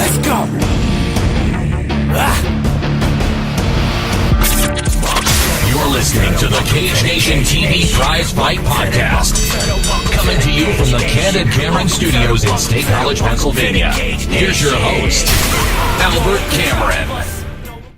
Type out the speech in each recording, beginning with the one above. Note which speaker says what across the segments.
Speaker 1: Let's go!
Speaker 2: You're listening to the Cage Nation TV Prizefight Podcast. Coming to you from the Candid Cameron Studios in State College, Pennsylvania. Here's your host, Albert Cameron.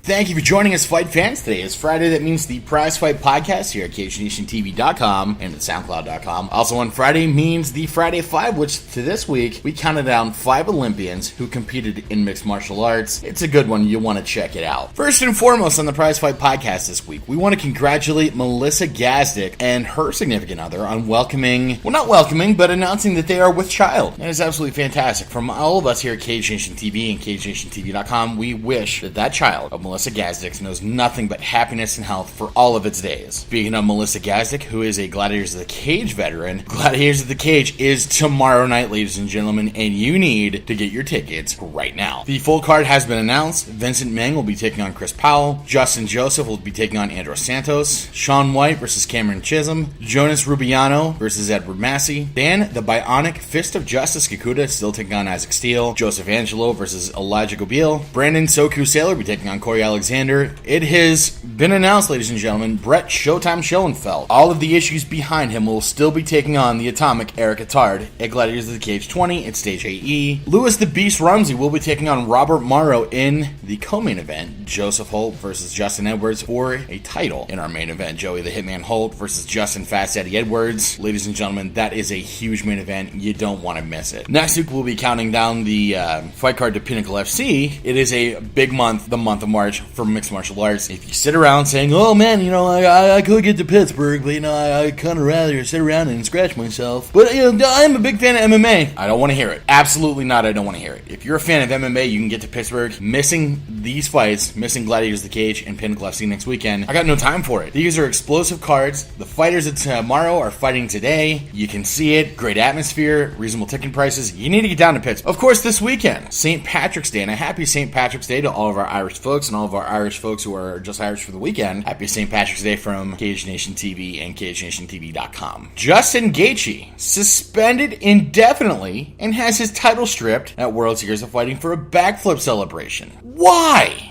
Speaker 3: Thank you for joining us, fight fans. Today is Friday. That means the Prizefight Podcast here at CageNationTV.com and at SoundCloud.com. Also on Friday means the Friday Five, which to this week, we counted down 5 Olympians who competed in mixed martial arts. It's a good one. You'll want to check it out. First and foremost on the Prizefight Podcast this week, we want to congratulate Melissa Gazdick and her significant other on but announcing that they are with child. That is absolutely fantastic. From all of us here at Cage Nation TV and CageNationTV.com, we wish that child of Melissa Gazdick knows nothing but happiness and health for all of its days. Speaking of Melissa Gazdick, who is a Gladiators of the Cage veteran, Gladiators of the Cage is tomorrow night, ladies and gentlemen, and you need to get your tickets right now. The full card has been announced. Vincent Meng will be taking on Chris Powell. Justin Joseph will be taking on Andros Santos. Sean White versus Cameron Chisholm. Jonas Rubiano versus Edward Massey. Dan the Bionic Fist of Justice Kikuta still taking on Isaac Steele. Joseph Angelo versus Elijah Gobiel. Brandon Soku Sailor will be taking on Corey Alexander. It has been announced, ladies and gentlemen, Brett Showtime Schoenfeld, all of the issues behind him, will still be taking on the Atomic Eric Attard at Gladiators of the Cage 20 at Stage AE. Lewis the Beast Rumsey will be taking on Robert Morrow in the co-main event, Joseph Holt versus Justin Edwards for a title. In our main event, Joey the Hitman Holt versus Justin Fast Eddie Edwards. Ladies and gentlemen, that is a huge main event. You don't want to miss it. Next week, we'll be counting down the fight card to Pinnacle FC. It is a big month, the month of March, for mixed martial arts. If you sit around saying, oh man, I could get to Pittsburgh, but I kind of rather sit around and scratch myself. But I'm a big fan of MMA. I don't want to hear it. Absolutely not. I don't want to hear it. If you're a fan of MMA, you can get to Pittsburgh. Missing these fights, missing Gladiators of the Cage and Pinnacle FC next weekend, I got no time for it. These are explosive cards. The fighters at tomorrow are fighting today. You can see it. Great atmosphere, reasonable ticket prices. You need to get down to Pittsburgh. Of course, this weekend, St. Patrick's Day, and a happy St. Patrick's Day to all of our Irish folks and all of our Irish folks who are just Irish for the weekend. Happy St. Patrick's Day from Cage Nation TV and CageNationTV.com. Justin Gaethje suspended indefinitely and has his title stripped at World Series of Fighting for a backflip celebration. Why?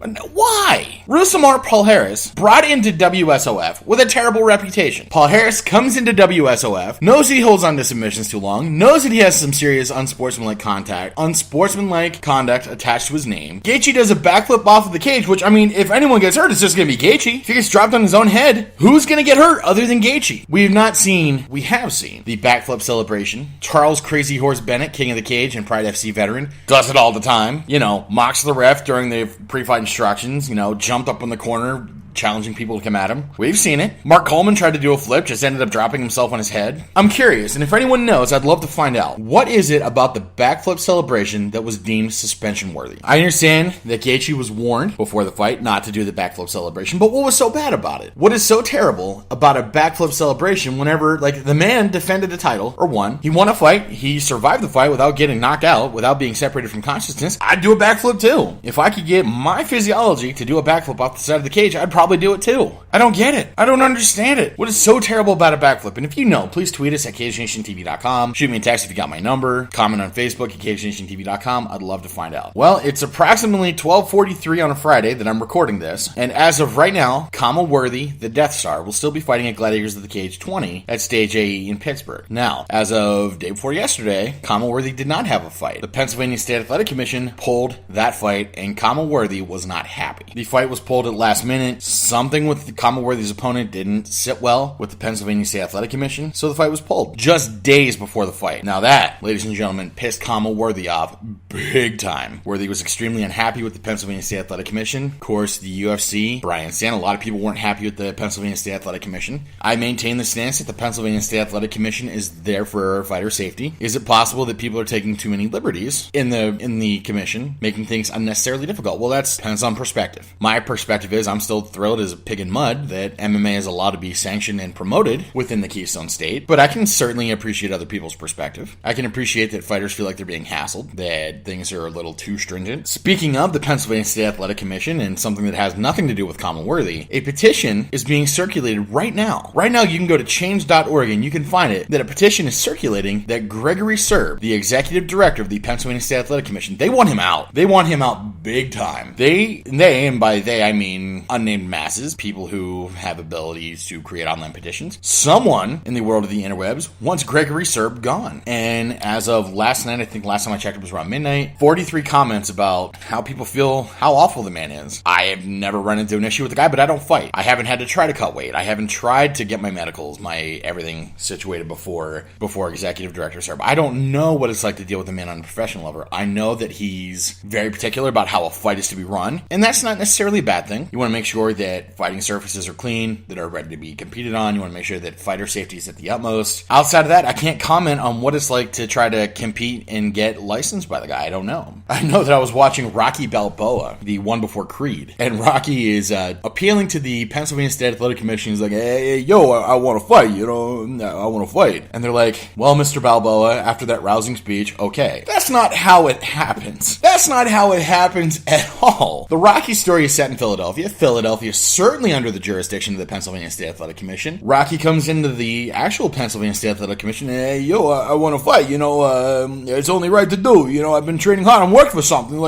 Speaker 3: Rousimar Paul Harris brought into WSOF with a terrible reputation. Paul Harris comes into WSOF, knows that he holds on to submissions too long, knows that he has some serious unsportsmanlike conduct attached to his name. Gaethje does a backflip off of the cage, which, if anyone gets hurt, it's just going to be Gaethje. If he gets dropped on his own head, who's going to get hurt other than Gaethje? We have seen the backflip celebration. Charles Crazy Horse Bennett, King of the Cage and Pride FC veteran, does it all the time. Mocks the ref during the pre-fight instructions, jumped up in the corner, challenging people to come at him. We've seen it. Mark Coleman tried to do a flip, just ended up dropping himself on his head. I'm curious, and if anyone knows, I'd love to find out. What is it about the backflip celebration that was deemed suspension worthy? I understand that Gaethje was warned before the fight not to do the backflip celebration, but what was so bad about it? What is so terrible about a backflip celebration whenever, the man defended the title, or won, he won a fight, he survived the fight without getting knocked out, without being separated from consciousness, I'd do a backflip too. If I could get my physiology to do a backflip off the side of the cage, I'd probably do it too. I don't get it. I don't understand it. What is so terrible about a backflip? And if you know, please tweet us at CageNationTV.com. Shoot me a text if you got my number. Comment on Facebook at CageNationTV.com. I'd love to find out. Well, it's approximately 12:43 on a Friday that I'm recording this. And as of right now, Kama Worthy, the Death Star, will still be fighting at Gladiators of the Cage 20 at Stage AE in Pittsburgh. Now, as of day before yesterday, Kama Worthy did not have a fight. The Pennsylvania State Athletic Commission pulled that fight, and Kama Worthy was not happy. The fight was pulled at last minute. Something with Kama Worthy's opponent didn't sit well with the Pennsylvania State Athletic Commission, so the fight was pulled just days before the fight. Now that, ladies and gentlemen, pissed Kama Worthy off big time. Worthy was extremely unhappy with the Pennsylvania State Athletic Commission. Of course, the UFC, Brian Stan, a lot of people weren't happy with the Pennsylvania State Athletic Commission. I maintain the stance that the Pennsylvania State Athletic Commission is there for fighter safety. Is it possible that people are taking too many liberties in the commission, making things unnecessarily difficult? Well, that depends on perspective. My perspective is I'm still thrilled as a pig in mud that MMA is allowed to be sanctioned and promoted within the Keystone State, but I can certainly appreciate other people's perspective. I can appreciate that fighters feel like they're being hassled, that things are a little too stringent. Speaking of the Pennsylvania State Athletic Commission and something that has nothing to do with Common Worthy, a petition is being circulated right now. Right now, you can go to change.org and you can find it that a petition is circulating that Gregory Serb, the executive director of the Pennsylvania State Athletic Commission, they want him out. They want him out big time. They, and by they I mean unnamed masses, people who have abilities to create online petitions. Someone in the world of the interwebs wants Gregory Serb gone. And as of last night, I think last time I checked it was around midnight, 43 comments about how people feel, how awful the man is. I have never run into an issue with the guy, but I don't fight. I haven't had to try to cut weight. I haven't tried to get my medicals, my everything situated before executive director Serb. I don't know what it's like to deal with a man on a professional level. I know that he's very particular about how a fight is to be run, and that's not necessarily a bad thing. You want to make sure that fighting surfaces are clean, that are ready to be competed on. You want to make sure that fighter safety is at the utmost. Outside of that, I can't comment on what it's like to try to compete and get licensed by the guy. I don't know. I know that I was watching Rocky Balboa, the one before Creed, and Rocky is appealing to the Pennsylvania State Athletic Commission. He's like, hey, yo, I want to fight, I want to fight. And they're like, well, Mr. Balboa, after that rousing speech, okay. That's not how it happens. That's not how it happens at all. The Rocky story is set in Philadelphia. Philadelphia is certainly under the jurisdiction of the Pennsylvania State Athletic Commission. Rocky comes into the actual Pennsylvania State Athletic Commission, hey, yo, I want to fight, it's only right to do, I've been training hard, I'm working for something,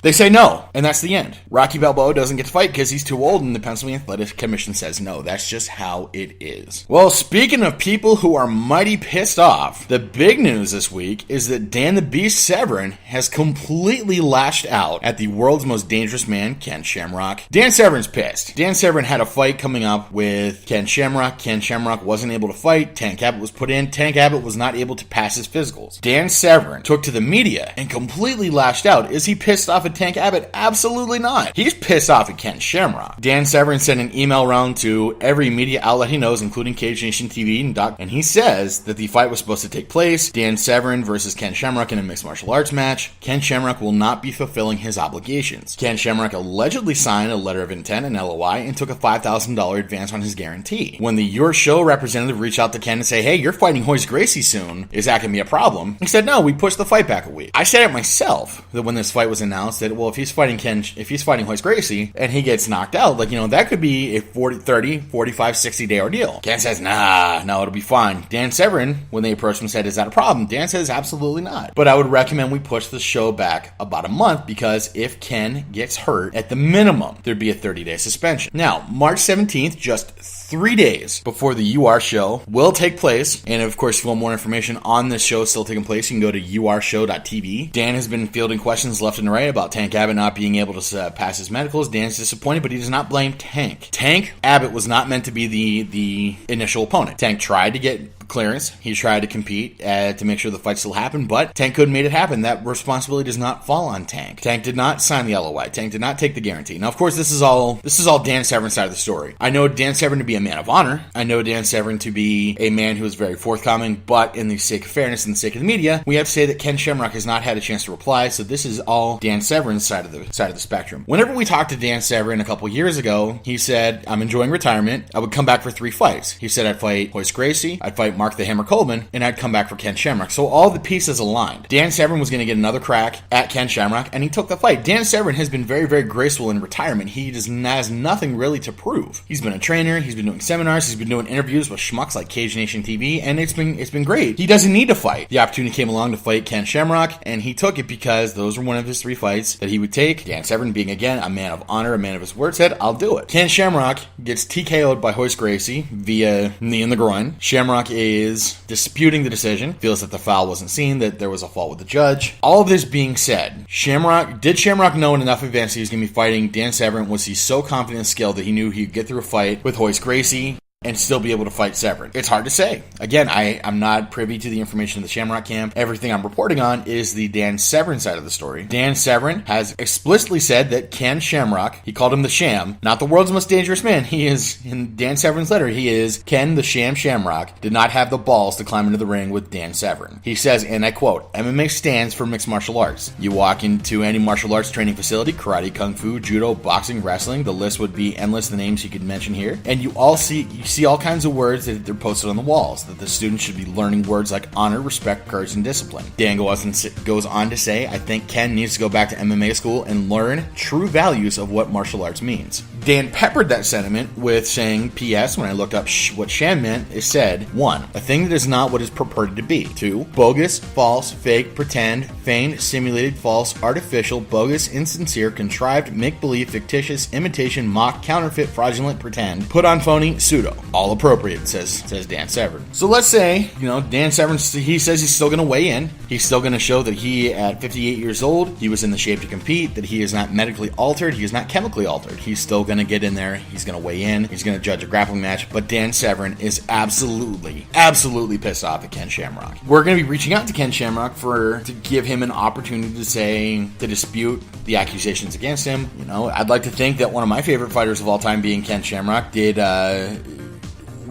Speaker 3: they say no, and that's the end. Rocky Balboa doesn't get to fight because he's too old, and the Pennsylvania Athletic Commission says no. That's just how it is. Well, speaking of people who are mighty pissed off, the big news this week is that Dan the Beast Severn has completely lashed out at the world's most dangerous man, Ken Shamrock. Dan Severn's pissed. Dan Severn had a fight coming up with Ken Shamrock. Ken Shamrock wasn't able to fight. Tank Abbott was put in. Tank Abbott was not able to pass his physicals. Dan Severn took to the media and completely lashed out. Is he pissed off at Tank Abbott? Absolutely not. He's pissed off at Ken Shamrock. Dan Severn sent an email round to every media outlet he knows, including Cage Nation TV, and he says that the fight was supposed to take place, Dan Severn versus Ken Shamrock in a mixed martial arts match. Ken Shamrock will not be fulfilling his obligations. Ken Shamrock allegedly signed a letter of intent, an LOI, and took a $5,000 advance on his guarantee. When the Your Show representative reached out to Ken and say, hey, you're fighting Hoist Gracie soon, is that going to be a problem? He said, no, we pushed the fight back a week. I said it myself that when this fight was announced that, well, if he's fighting Hoist Gracie and he gets knocked out, that could be a 40, 30, 45, 60 day ordeal. Ken says, no, it'll be fine. Dan Severn, when they approached him, said, is that a problem? Dan says, absolutely not. But I would recommend we push the show back about a month because if Ken gets hurt, at the minimum, there'd be a 30-day suspension. Now, March 17th, just 3 days before the UR show will take place. And of course, if you want more information on this show still taking place, you can go to urshow.tv. Dan has been fielding questions left and right about Tank Abbott not being able to pass his medicals. Dan's disappointed, but he does not blame Tank. Tank Abbott was not meant to be the initial opponent. Tank tried to get clearance. He tried to compete to make sure the fight still happened, but Tank couldn't make it happen. That responsibility does not fall on Tank. Tank did not sign the LOI. Tank did not take the guarantee. Now, of course, this is all Dan Severn's side of the story. I know Dan Severn to be a man of honor. I know Dan Severn to be a man who is very forthcoming, but in the sake of fairness and the sake of the media, we have to say that Ken Shamrock has not had a chance to reply, so this is all Dan Severn's side of the spectrum. Whenever we talked to Dan Severn a couple years ago, he said, I'm enjoying retirement. I would come back for 3 fights. He said I'd fight Hoist Gracie, I'd fight Mark the Hammer Coleman, and I'd come back for Ken Shamrock. So all the pieces aligned. Dan Severn was going to get another crack at Ken Shamrock, and he took the fight. Dan Severn has been very, very graceful in retirement. He has nothing really to prove. He's been a trainer, he's been doing seminars, he's been doing interviews with schmucks like Cage Nation TV, and it's been great. He doesn't need to fight. The opportunity came along to fight Ken Shamrock, and he took it because those were one of his 3 fights that he would take. Dan Severn, being again a man of honor, a man of his word, said, I'll do it. Ken Shamrock gets TKO'd by Hoist Gracie via knee in the groin. Shamrock is disputing the decision, feels that the foul wasn't seen, that there was a fault with the judge. All of this being said, did Shamrock know in enough advance he was going to be fighting Dan Severn? Was he so confident in skill that he knew he could get through a fight with Hoist Gracie? and still be able to fight Severn? It's hard to say. Again, I'm not privy to the information in the Shamrock camp. Everything I'm reporting on is the Dan Severn side of the story. Dan Severn has explicitly said that Ken Shamrock, he called him the Sham, not the world's most dangerous man. He is, in Dan Severn's letter, he is Ken the Sham Shamrock, did not have the balls to climb into the ring with Dan Severn. He says, and I quote, MMA stands for mixed martial arts. You walk into any martial arts training facility, karate, kung fu, judo, boxing, wrestling, the list would be endless, the names you could mention here, and you see all kinds of words that they're posted on the walls, that the students should be learning words like honor, respect, courage, and discipline. Dan goes on to say, I think Ken needs to go back to MMA school and learn true values of what martial arts means. Dan peppered that sentiment with saying, P.S. when I looked up what sham meant, it said, 1. A thing that is not what is purported to be. 2. Bogus, false, fake, pretend, feigned, simulated, false, artificial, bogus, insincere, contrived, make-believe, fictitious, imitation, mock, counterfeit, fraudulent, pretend, put on phony, pseudo. All appropriate, says Dan Severn. So let's say, Dan Severn, he says he's still going to weigh in. He's still going to show that he, at 58 years old, he was in the shape to compete, that he is not medically altered, he is not chemically altered. He's still going to get in there, he's going to weigh in, he's going to judge a grappling match, but Dan Severn is absolutely pissed off at Ken Shamrock. We're going to be reaching out to Ken Shamrock to give him an opportunity to dispute the accusations against him. I'd like to think that one of my favorite fighters of all time, being Ken Shamrock,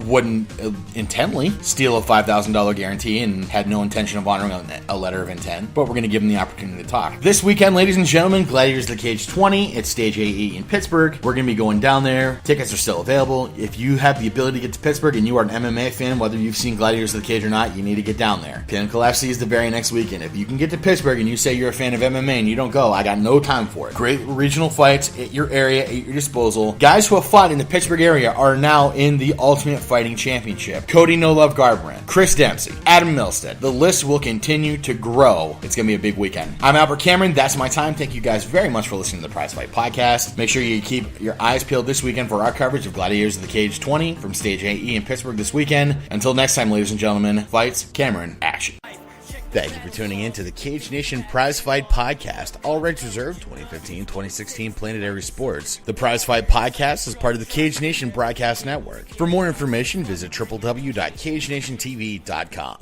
Speaker 3: wouldn't intently steal a $5,000 guarantee and had no intention of honoring a letter of intent, but we're going to give him the opportunity to talk. This weekend, ladies and gentlemen, Gladiators of the Cage 20, it's Stage AE in Pittsburgh. We're going to be going down there. Tickets are still available. If you have the ability to get to Pittsburgh and you are an MMA fan, whether you've seen Gladiators of the Cage or not, you need to get down there. Pinnacle FC is the very next weekend. If you can get to Pittsburgh and you say you're a fan of MMA and you don't go, I got no time for it. Great regional fights at your area, at your disposal. Guys who have fought in the Pittsburgh area are now in the Ultimate Fighting Championship. Cody No Love Garbrandt, Chris Dempsey, Adam Milstead. The list will continue to grow. It's going to be a big weekend. I'm Albert Cameron. That's my time. Thank you guys very much for listening to the Prizefight podcast. Make sure you keep your eyes peeled this weekend for our coverage of Gladiators of the Cage 20 from Stage AE in Pittsburgh this weekend. Until next time, ladies and gentlemen, fights, Cameron, action. Thank you for tuning in to the Cage Nation Prizefight podcast. All rights reserved, 2015-2016 Planetary Sports. The Prizefight podcast is part of the Cage Nation Broadcast Network. For more information, visit www.cagenationtv.com.